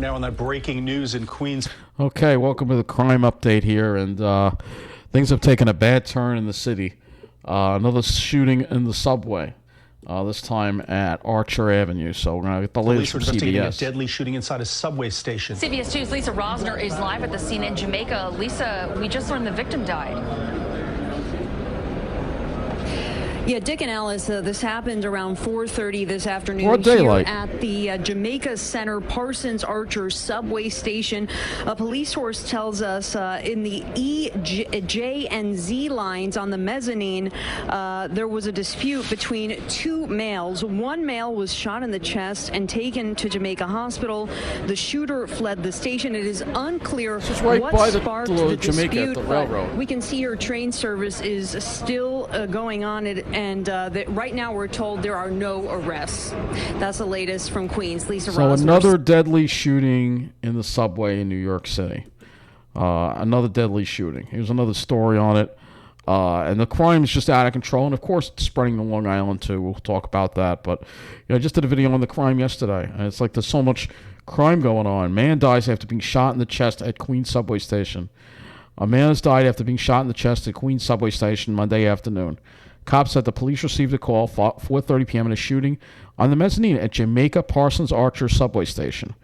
now on that breaking news in Queens. Okay, welcome to the crime update here, and things have taken a bad turn in the city. Another shooting in the subway, this time at Archer Avenue. So we're going to get the latest from CBS. A deadly shooting inside a subway station. CBS 2's Lisa Rosner is live at the scene in Jamaica. Lisa, we just learned the victim died. Yeah, Dick and Alice, this happened around 4:30 this afternoon Broad here daylight. at the Jamaica Center Parsons Archer subway station. A police source tells us in the E, J, and Z lines on the mezzanine, there was a dispute between two males. One male was shot in the chest and taken to Jamaica Hospital. The shooter fled the station. It is unclear right what by sparked the the Jamaica dispute, at the but railroad. we can see here train service is still going on. And right now we're told there are no arrests. That's the latest from Queens. Lisa So Rosner. another deadly shooting in the subway in New York City. Another deadly shooting. Here's another story on it. And the crime is just out of control. And, of course, it's spreading to Long Island, too. We'll talk about that. But I just did a video on the crime yesterday. And it's like there's so much crime going on. Man dies after being shot in the chest at Queens subway station. A man has died after being shot in the chest at Queens subway station Monday afternoon. Cops said the police received a call 4:30 p.m. in a shooting on the mezzanine at Jamaica Parsons Archer subway station.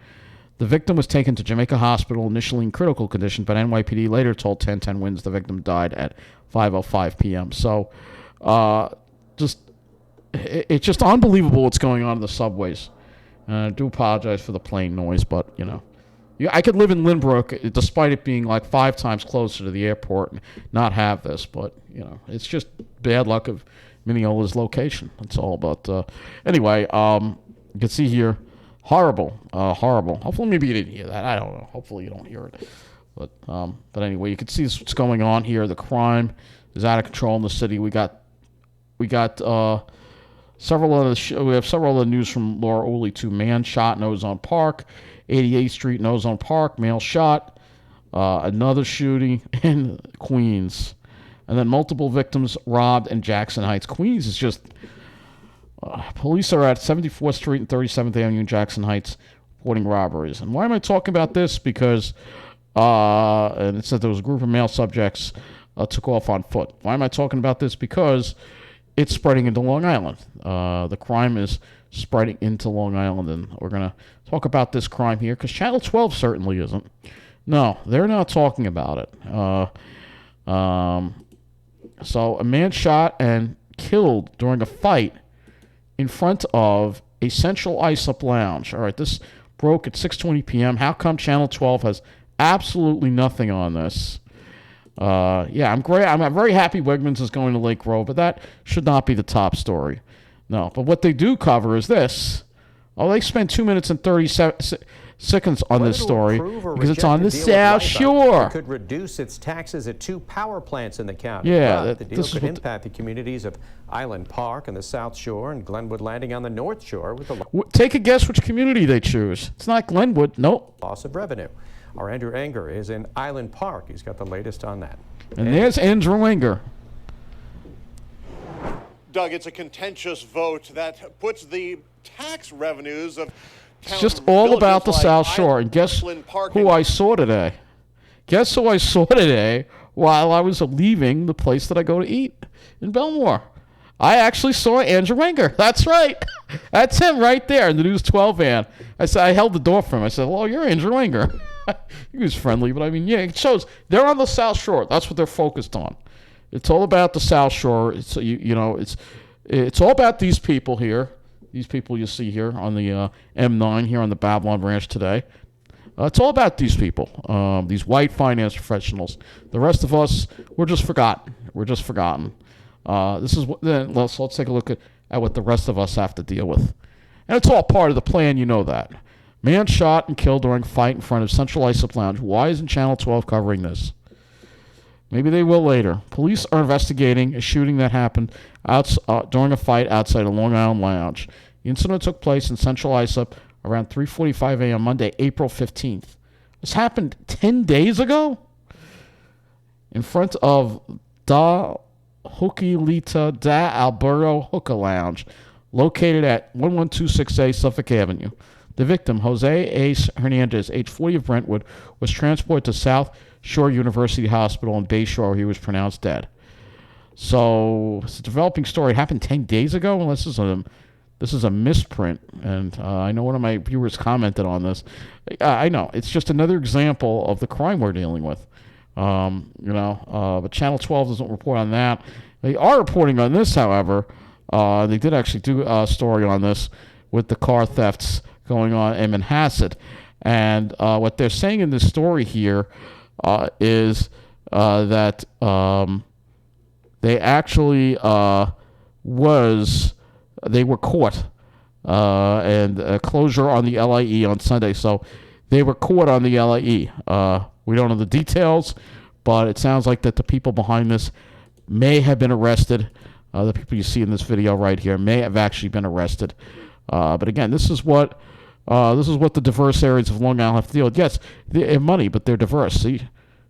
The victim was taken to Jamaica Hospital initially in critical condition, but NYPD later told 1010 Wins the victim died at 5:05 p.m. So, it's just unbelievable what's going on in the subways. I do apologize for the plane noise, but I could live in Lynbrook, despite it being like 5 times closer to the airport, and not have this. But it's just bad luck of Mineola's location. That's all. But anyway, you can see here, horrible. Hopefully, maybe you didn't hear that. I don't know. Hopefully, you don't hear it. But anyway, you can see what's going on here. The crime is out of control in the city. We got several other. We have several other news from Laura Ooley too. Man shot in Ozone Park. 88th Street in Ozone Park, male shot. Another shooting in Queens. And then multiple victims robbed in Jackson Heights. Queens is just... police are at 74th Street and 37th Avenue in Jackson Heights reporting robberies. And why am I talking about this? Because and it said there was a group of male subjects took off on foot. Why am I talking about this? Because it's spreading into Long Island. The crime is spreading into Long Island, and we're going to talk about this crime here because Channel 12 certainly isn't. No, they're not talking about it. So a man shot and killed during a fight in front of a Central Islip lounge. All right, this broke at 6:20 p.m. How come Channel 12 has absolutely nothing on this? I'm great. I'm very happy Wegmans is going to Lake Grove, but that should not be the top story. No, but what they do cover is this. Oh, they spent 2 minutes and 30 seconds on this story because it's on the South Shore. It could reduce its taxes at 2 power plants in the county. Yeah, the deal could impact the communities of Island Park and the South Shore and Glenwood Landing on the North Shore with the take a guess which community they choose. It's not Glenwood. Nope. Loss of revenue. Our Andrew Enger is in Island Park. He's got the latest on that. And there's Andrew Enger. Doug, it's a contentious vote that puts the tax revenues of it's just all about the South Shore. And guess who I saw today? Guess who I saw today while I was leaving the place that I go to eat in Belmore? I actually saw Andrew Enger. That's right. That's him right there in the News 12 van. I held the door for him. I said, "Well, you're Andrew Enger." He was friendly, but I mean, yeah, it shows they're on the South Shore. That's what they're focused on. It's all about the South Shore. It's it's all about these people here. These people you see here on the M9 here on the Babylon Ranch today. It's all about these people, these white finance professionals. The rest of us, we're just forgotten. We're just forgotten. This is let's take a look at what the rest of us have to deal with, and it's all part of the plan. You know that. Man shot and killed during fight in front of Central Islip Lounge. Why isn't Channel 12 covering this? Maybe they will later. Police are investigating a shooting that happened during a fight outside a Long Island lounge. The incident took place in Central Islip around 3:45 a.m. Monday, April 15th. This happened 10 days ago? In front of Da Hookilita da Alberto Hookah Lounge, located at 1126A Suffolk Avenue. The victim, Jose Ace Hernandez, age 40 of Brentwood, was transported to South Shore University Hospital in Bayshore where he was pronounced dead. So it's a developing story. It happened 10 days ago. Well, this is a misprint, and I know one of my viewers commented on this. I know it's just another example of the crime we're dealing with. But Channel 12 doesn't report on that. They are reporting on this, however. They did actually do a story on this with the car thefts going on in Manhasset, and what they're saying in this story here is that they actually they were caught and a closure on the LIE on Sunday. So they were caught on the LIE. We don't know the details, but it sounds like that the people behind this may have been arrested. The people you see in this video right here may have actually been arrested. But again, this is what the diverse areas of Long Island have to deal with. Yes, they have money, but they're diverse. See,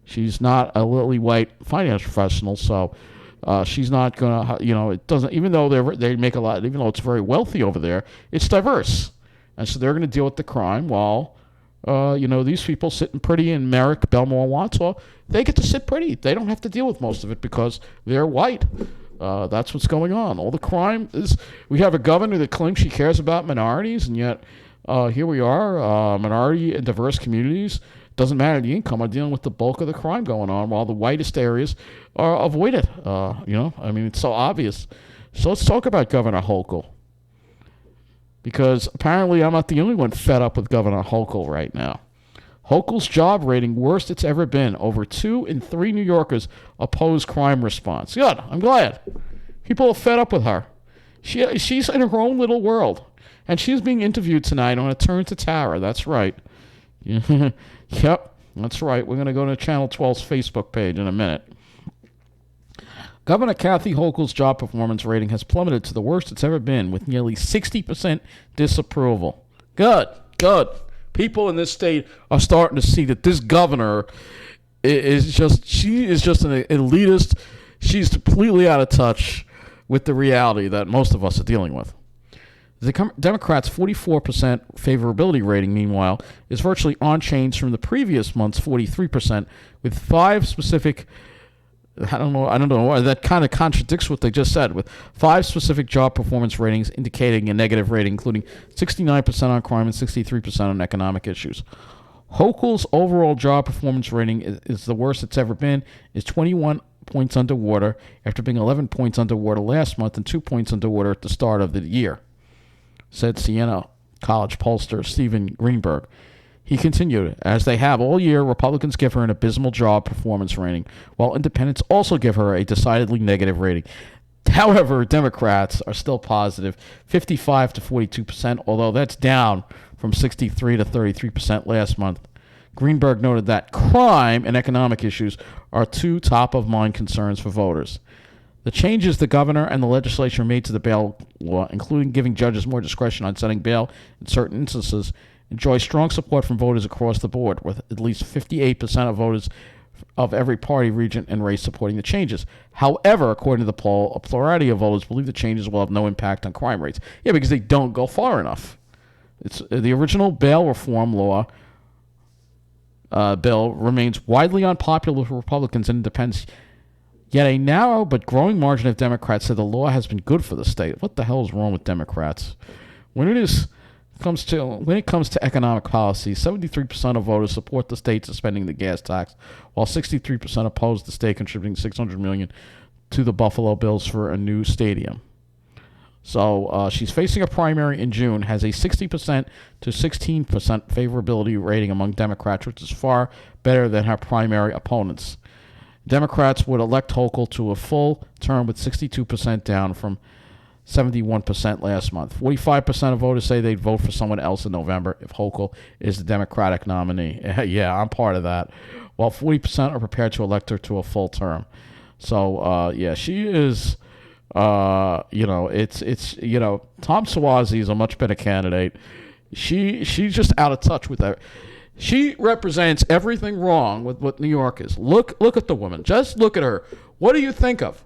she's not a lily white finance professional, so she's not gonna. It doesn't. Even though they make a lot, even though it's very wealthy over there, it's diverse, and so they're going to deal with the crime while. These people sitting pretty in Merrick, Belmore, Wandsworth, they get to sit pretty. They don't have to deal with most of it because they're white. That's what's going on. All the crime is, we have a governor that claims she cares about minorities, and yet here we are, minority and diverse communities, doesn't matter the income, are dealing with the bulk of the crime going on while the whitest areas are avoided. It's so obvious. So let's talk about Governor Hochul. Because apparently I'm not the only one fed up with Governor Hochul right now. Hochul's job rating, worst it's ever been. Over 2 in 3 New Yorkers oppose crime response. Good, I'm glad. People are fed up with her. She's in her own little world. And she's being interviewed tonight on A Turn to Tara. That's right. Yep, that's right. We're going to go to Channel 12's Facebook page in a minute. Governor Kathy Hochul's job performance rating has plummeted to the worst it's ever been, with nearly 60% disapproval. Good. People in this state are starting to see that this governor is just an elitist. She's completely out of touch with the reality that most of us are dealing with. The Democrats' 44% favorability rating, meanwhile, is virtually unchanged from the previous month's 43%, with 5 specific... I don't know. That kind of contradicts what they just said, with 5 specific job performance ratings indicating a negative rating, including 69% on crime and 63% on economic issues. Hochul's overall job performance rating is the worst it's ever been, is 21 points underwater after being 11 points underwater last month and 2 points underwater at the start of the year, said Siena College pollster Stephen Greenberg. He continued, as they have all year, Republicans give her an abysmal job performance rating, while independents also give her a decidedly negative rating. However, Democrats are still positive, 55 to 42%, although that's down from 63 to 33% last month. Greenberg noted that crime and economic issues are 2 top-of-mind concerns for voters. The changes the governor and the legislature made to the bail law, including giving judges more discretion on setting bail in certain instances, enjoy strong support from voters across the board, with at least 58% of voters of every party, region, and race supporting the changes. However, according to the poll, a plurality of voters believe the changes will have no impact on crime rates. Yeah, because they don't go far enough. It's the original bail reform law bill remains widely unpopular with Republicans and independents, yet a narrow but growing margin of Democrats said the law has been good for the state. What the hell is wrong with Democrats? When it comes to economic policy, 73% of voters support the state suspending the gas tax, while 63% oppose the state contributing $600 million to the Buffalo Bills for a new stadium. So she's facing a primary in June, has a 60% to 16% favorability rating among Democrats, which is far better than her primary opponents. Democrats would elect Hochul to a full term with 62% down from 71% last month. 45% of voters say they'd vote for someone else in November if Hochul is the Democratic nominee. Yeah, I'm part of that. While 40% are prepared to elect her to a full term. So, she is, Tom Suozzi is a much better candidate. She's just out of touch with that. She represents everything wrong with what New York is. Look at the woman. Just look at her. What do you think of?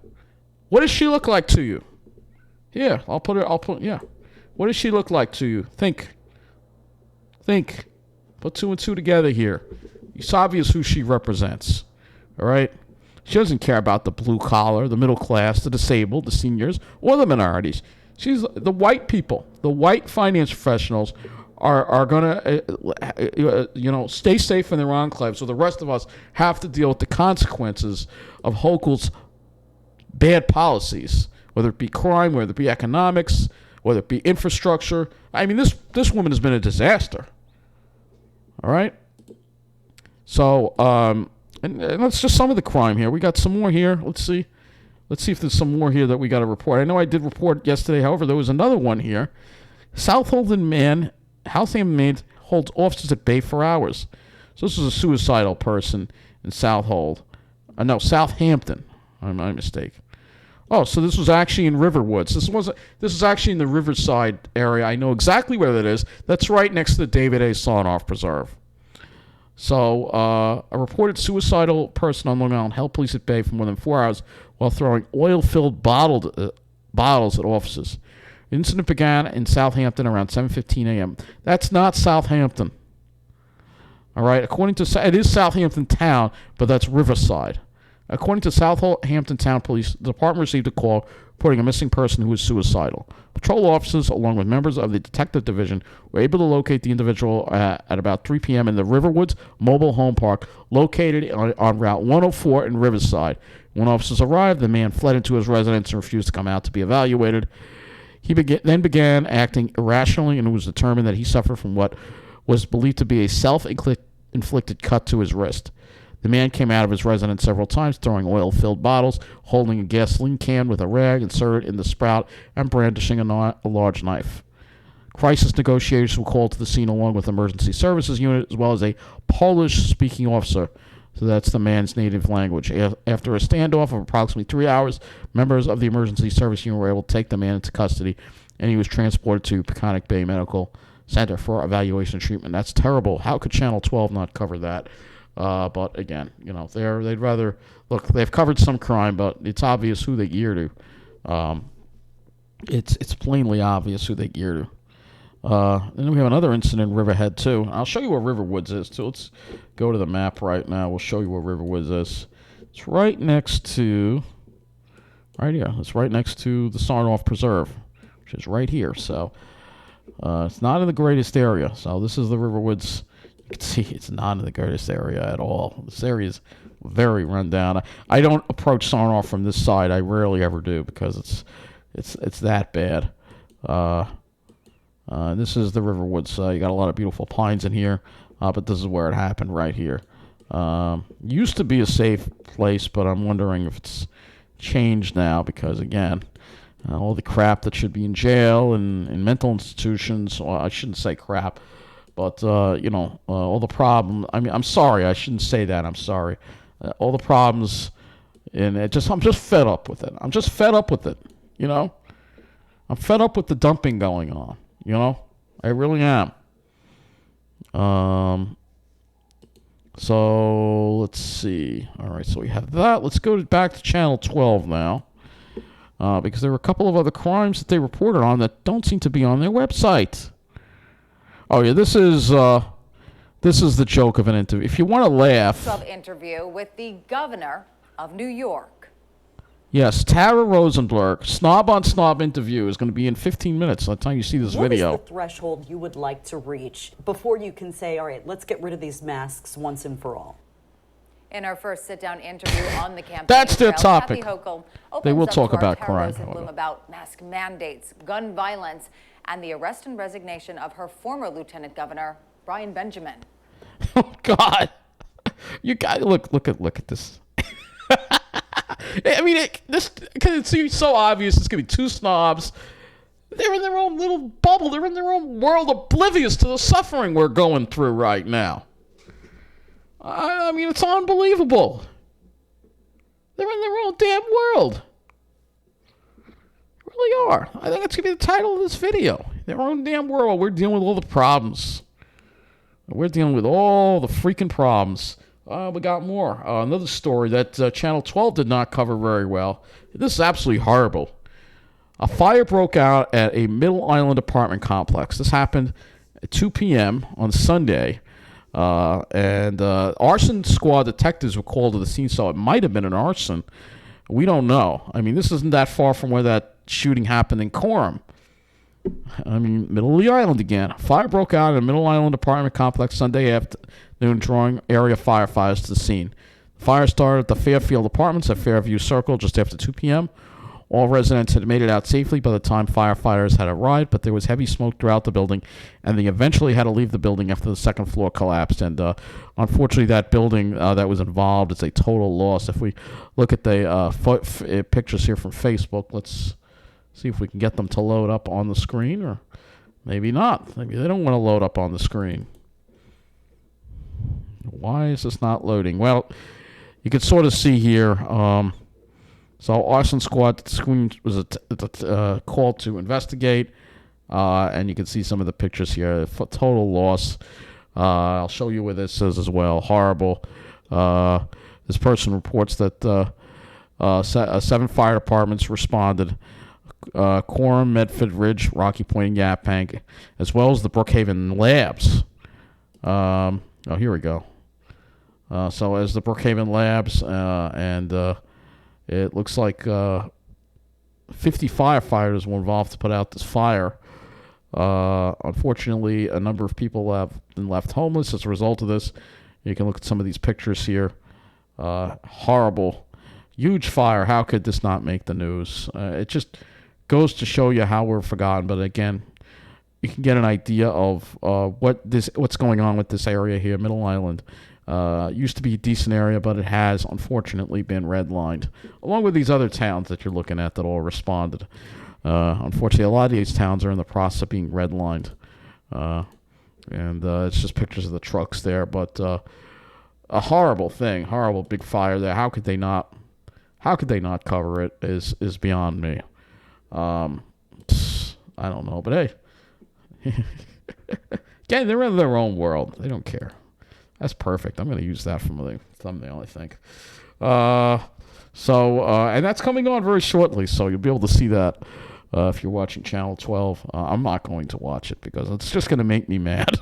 What does she look like to you? Yeah, What does she look like to you? Think. Think. Put two and two together here. It's obvious who she represents. All right? She doesn't care about the blue collar, the middle class, the disabled, the seniors, or the minorities. She's the white people. The white finance professionals are going to, stay safe in their enclave, so the rest of us have to deal with the consequences of Hochul's bad policies, whether it be crime, whether it be economics, whether it be infrastructure. I mean, this woman has been a disaster. All right? So, and that's just some of the crime here. We got some more here. Let's see if there's some more here that we got to report. I know I did report yesterday. However, there was another one here. Southampton man holds officers at bay for hours. So this is a suicidal person in Southampton. My mistake. Oh, so this was actually in Riverwoods. This is actually in the Riverside area. I know exactly where that is. That's right next to the David A. Standoff Preserve. So, a reported suicidal person on Long Island held police at bay for more than 4 hours while throwing oil-filled bottles at officers. The incident began in Southampton around 7:15 a.m. That's not Southampton. All right, it is Southampton town, but that's Riverside. According to Southampton Town Police, the department received a call reporting a missing person who was suicidal. Patrol officers, along with members of the detective division, were able to locate the individual at about 3 p.m. in the Riverwoods Mobile Home Park, located on Route 104 in Riverside. When officers arrived, the man fled into his residence and refused to come out to be evaluated. He then began acting irrationally, and it was determined that he suffered from what was believed to be a self-inflicted cut to his wrist. The man came out of his residence several times, throwing oil-filled bottles, holding a gasoline can with a rag inserted in the spout, and brandishing a large knife. Crisis negotiators were called to the scene along with emergency services unit, as well as a Polish-speaking officer. So that's the man's native language. After a standoff of approximately 3 hours, members of the emergency service unit were able to take the man into custody, and he was transported to Peconic Bay Medical Center for evaluation and treatment. That's terrible. How could Channel 12 not cover that? But again, they'd rather look. They've covered some crime, but it's obvious who they gear to. It's plainly obvious who they gear to. Then we have another incident in Riverhead too. I'll show you where Riverwoods is too. Let's go to the map right now. We'll show you where Riverwoods is. It's right next to, right here. It's right next to the Standoff Preserve, which is right here. So it's not in the greatest area. So this is the Riverwoods. You can see it's not in the greatest area at all. This area is very run down. I don't approach Standoff from this side. I rarely ever do because it's that bad. This is the Riverwoods. You got a lot of beautiful pines in here, but this is where it happened right here. Used to be a safe place, but I'm wondering if it's changed now because, again, all the crap that should be in jail and in mental institutions. Well, I shouldn't say crap, but, all the problems. I mean, I'm sorry. I shouldn't say that. I'm sorry. All the problems, and I'm just fed up with it. I'm just fed up with it, I'm fed up with the dumping going on. I really am. So let's see. All right, so we have that. Let's go back to Channel 12 now, because there were a couple of other crimes that they reported on that don't seem to be on their website. Oh yeah, this is the joke of an interview. If you want to laugh, sub-interview with the governor of New York. Yes, Tara Rosenberg, Snob on Snob interview is going to be in 15 minutes by the time you see this video. What is the threshold you would like to reach before you can say, all right, let's get rid of these masks once and for all? In our first sit-down interview on the campaign, that's their topic. Hochul they will talk about crime. About mask mandates, gun violence, and the arrest and resignation of her former lieutenant governor, Brian Benjamin. Oh God! You guys, look at this. I mean, it seems so obvious. It's gonna be two snobs. They're in their own little bubble. They're in their own world, oblivious to the suffering we're going through right now. I mean, it's unbelievable. They're in their own damn world. They really are. I think that's gonna be the title of this video. Their own damn world. We're dealing with all the problems. We're dealing with all the freaking problems. We got more. Another story that Channel 12 did not cover very well. This is absolutely horrible. A fire broke out at a Middle Island apartment complex. This happened at 2 p.m. on Sunday. And arson squad detectives were called to the scene, so it might have been an arson. We don't know. I mean, this isn't that far from where that shooting happened in Coram. I mean, middle of the island again. Fire broke out in a Middle Island apartment complex Sunday afternoon, drawing area firefighters to the scene. The fire started at the Fairfield Apartments at Fairview Circle just after 2 p.m. All residents had made it out safely by the time firefighters had arrived, but there was heavy smoke throughout the building, and they eventually had to leave the building after the second floor collapsed. And unfortunately, that building that was involved is a total loss. If we look at the pictures here from Facebook, let's see if we can get them to load up on the screen, or maybe not. Maybe they don't want to load up on the screen. Why is this not loading? Well, you can sort of see here. So arson squad screen was called to investigate, and you can see some of the pictures here. Total loss. I'll show you where this is as well. Horrible. This person reports that 7 fire departments responded. Coram, Medford Ridge, Rocky Point, and Yaphank, as well as the Brookhaven Labs. Here we go. So as the Brookhaven Labs, and it looks like 50 firefighters were involved to put out this fire. Unfortunately, a number of people have been left homeless as a result of this. You can look at some of these pictures here. Horrible. Huge fire. How could this not make the news? It just goes to show you how we're forgotten. But again, you can get an idea of what's going on with this area here, Middle Island. Used to be a decent area, but it has unfortunately been redlined, along with these other towns that you're looking at that all responded. Unfortunately, a lot of these towns are in the process of being redlined, and it's just pictures of the trucks there. But a horrible thing, horrible big fire there. How could they not cover it? Is beyond me. I don't know, but hey, again, they're in their own world. They don't care. That's perfect. I'm going to use that for the thumbnail, I think. And that's coming on very shortly, so you'll be able to see that if you're watching Channel 12. I'm not going to watch it because it's just going to make me mad.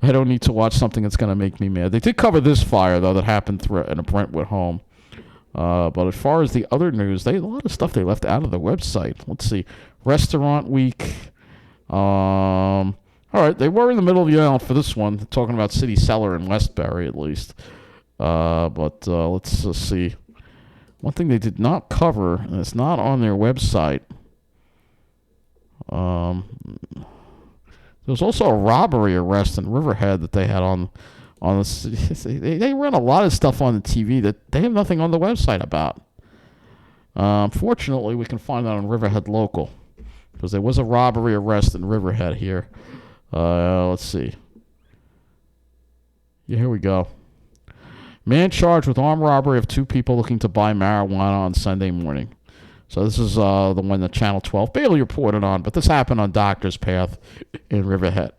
I don't need to watch something that's going to make me mad. They did cover this fire, though, that happened in a Brentwood home. But as far as the other news, a lot of stuff they left out of the website. Let's see. Restaurant Week. All right, they were in the middle of the island for this one, talking about City Cellar in Westbury at least. But let's see. One thing they did not cover, and it's not on their website. There was also a robbery arrest in Riverhead that they had on the. They run a lot of stuff on the TV that they have nothing on the website about. Fortunately, we can find that on Riverhead Local, because there was a robbery arrest in Riverhead here. Let's see. Yeah, here we go. Man charged with armed robbery of 2 people looking to buy marijuana on Sunday morning. So this is the one that Channel 12 barely reported on, but this happened on Doctor's Path in Riverhead.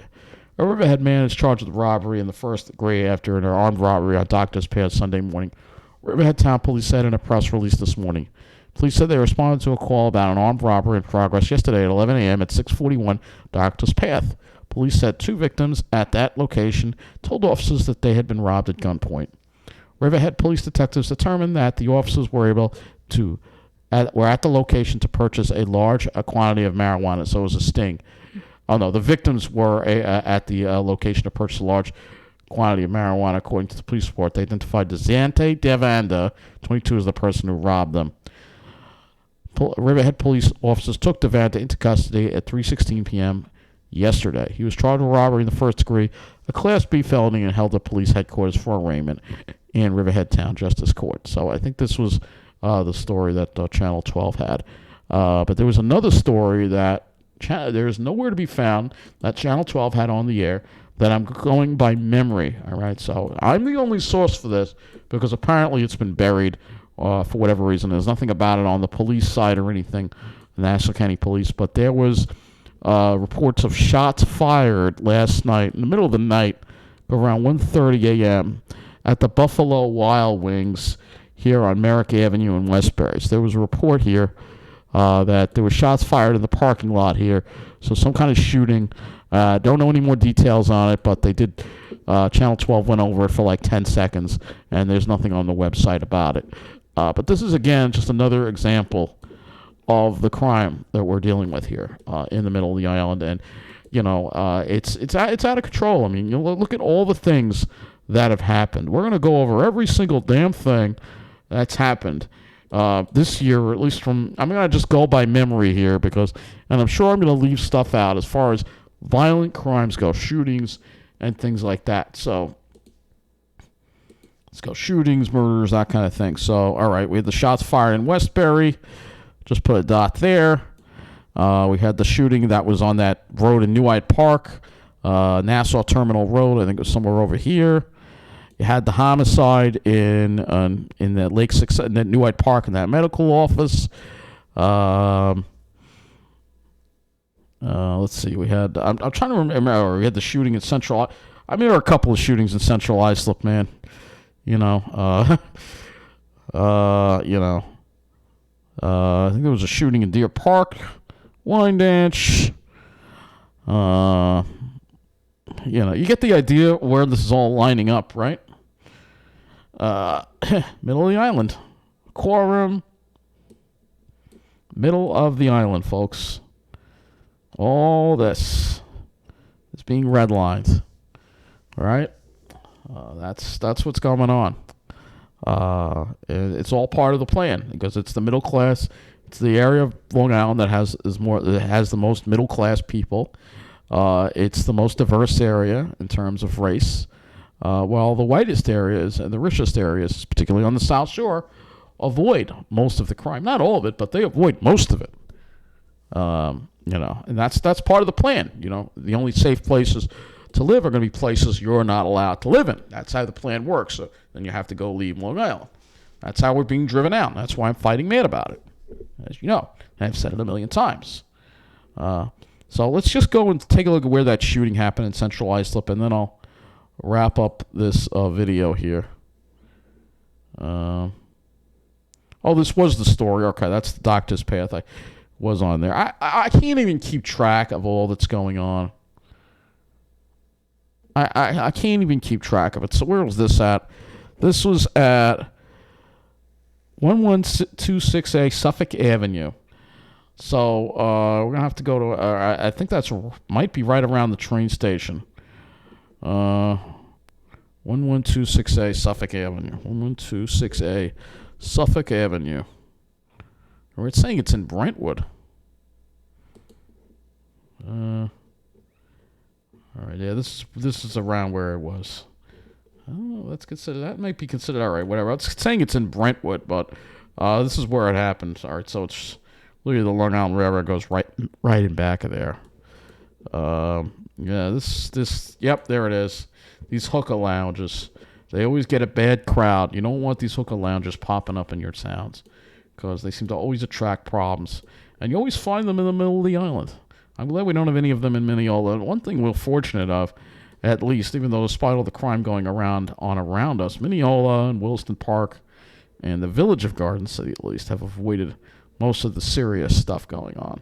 A Riverhead man is charged with robbery in the first degree after an armed robbery on Doctor's Path Sunday morning. Riverhead Town Police said in a press release this morning. Police said they responded to a call about an armed robbery in progress yesterday at 11 a.m. at 641 Doctor's Path. Police said 2 victims at that location told officers that they had been robbed at gunpoint. Riverhead police detectives determined that the officers were at the location to purchase a large quantity of marijuana, so it was a sting. Oh no, the victims were at the location to purchase a large quantity of marijuana, according to the police report. They identified Dezante Devanda, 22, as the person who robbed them. Riverhead police officers took Devanda into custody at 3:16 p.m. yesterday. He was charged with robbery in the first degree, a Class B felony, and held at police headquarters for arraignment in Riverhead Town Justice Court. So I think this was the story that Channel 12 had. But there was another story that there is nowhere to be found that Channel 12 had on the air that I'm going by memory. All right, so I'm the only source for this because apparently it's been buried for whatever reason. There's nothing about it on the police side or anything, the Nassau County Police. But there was reports of shots fired last night, in the middle of the night, around 1:30 a.m. at the Buffalo Wild Wings here on Merrick Avenue in Westbury. So there was a report here that there were shots fired in the parking lot here. So some kind of shooting Don't know any more details on it, but they did. Channel 12 went over it for like 10 seconds, and there's nothing on the website about it. But this is, again, just another example of the crime that we're dealing with here in the middle of the island. And, it's out of control. I mean, look at all the things that have happened. We're going to go over every single damn thing that's happened this year, or at least I'm going to just go by memory here, and I'm sure I'm going to leave stuff out as far as violent crimes go, shootings and things like that. So let's go shootings, murders, that kind of thing. So, all right, we had the shots fired in Westbury. Just put a dot there. We had the shooting that was on that road in New Hyde Park, Nassau Terminal Road. I think it was somewhere over here. You had the homicide in the Lake Six, in that New Hyde Park, in that medical office. Let's see. We had. I'm trying to remember. We had the shooting in Central. I mean, there were a couple of shootings in Central Islip, man. I think there was a shooting in Deer Park, Wyandanch. You get the idea where this is all lining up, right? Middle of the island. Quorum. Middle of the island, folks. All this is being redlined. All right? That's what's going on. It's all part of the plan because it's the middle class. It's the area of Long Island that has the most middle class people. It's the most diverse area in terms of race. While the whitest areas and the richest areas, particularly on the South Shore, avoid most of the crime. Not all of it, but they avoid most of it. And that's part of the plan. The only safe places to live are going to be places you're not allowed to live in. That's how the plan works. So then you have to go leave Long Island. That's how we're being driven out. That's why I'm fighting mad about it. As you know, I've said it a million times. So let's just go and take a look at where that shooting happened in Central Islip, and then I'll wrap up this video here. This was the story. Okay, that's the doctor's path. I was on there. I can't even keep track of all that's going on. I can't even keep track of it. So where was this at? This was at 1126A Suffolk Avenue. So we're going to have to go to, I think that's might be right around the train station. 1126A Suffolk Avenue. 1126A Suffolk Avenue. Or it's saying it's in Brentwood. All right, yeah, this is around where it was. Oh, that might be considered, all right, whatever. It's saying it's in Brentwood, but this is where it happened. All right, so it's literally the Long Island Railroad goes right in back of there. Yep, there it is. These hookah lounges, they always get a bad crowd. You don't want these hookah lounges popping up in your towns because they seem to always attract problems. And you always find them in the middle of the island. I'm glad we don't have any of them in Mineola. One thing we're fortunate of, at least, even though despite all the crime going around us, Mineola and Williston Park and the village of Garden City, at least, have avoided most of the serious stuff going on.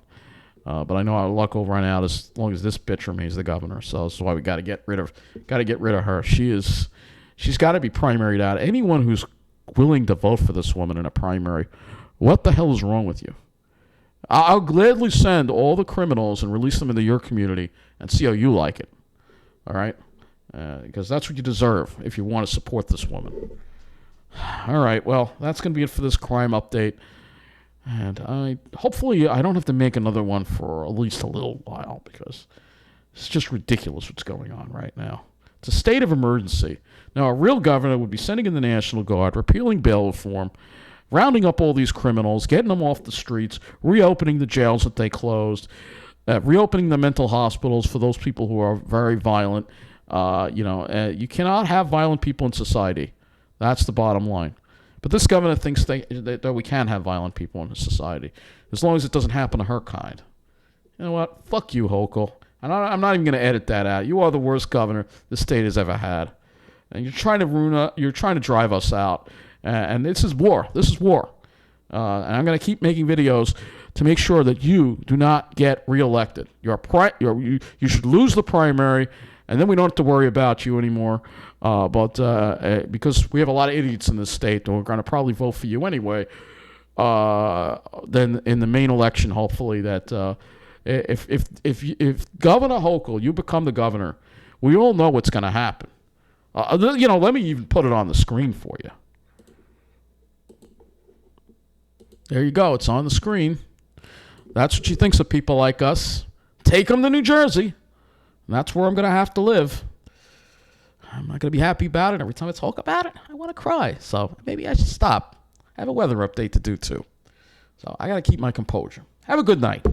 But I know our luck will run out as long as this bitch remains the governor. So that's why we got to get rid of her. She's got to be primaried out. Anyone who's willing to vote for this woman in a primary, what the hell is wrong with you? I'll gladly send all the criminals and release them into your community and see how you like it. All right? Because that's what you deserve if you want to support this woman. All right, well, that's going to be it for this crime update. And hopefully I don't have to make another one for at least a little while because it's just ridiculous what's going on right now. It's a state of emergency. Now, a real governor would be sending in the National Guard, repealing bail reform, rounding up all these criminals, getting them off the streets, reopening the jails that they closed, reopening the mental hospitals for those people who are very violent. You cannot have violent people in society. That's the bottom line. But this governor thinks that we can have violent people in society, as long as it doesn't happen to her kind. You know what? Fuck you, Hochul. And I'm not even going to edit that out. You are the worst governor the state has ever had. And you're trying to drive us out. And this is war. And I'm going to keep making videos to make sure that you do not get reelected. You should lose the primary, and then we don't have to worry about you anymore. Because we have a lot of idiots in this state, and we're going to probably vote for you anyway. Then in the main election, hopefully, that if Governor Hochul, you become the governor, we all know what's going to happen. Let me even put it on the screen for you. There you go. It's on the screen. That's what she thinks of people like us. Take them to New Jersey. And that's where I'm going to have to live. I'm not going to be happy about it. Every time I talk about it, I want to cry. So maybe I should stop. I have a weather update to do, too. So I got to keep my composure. Have a good night.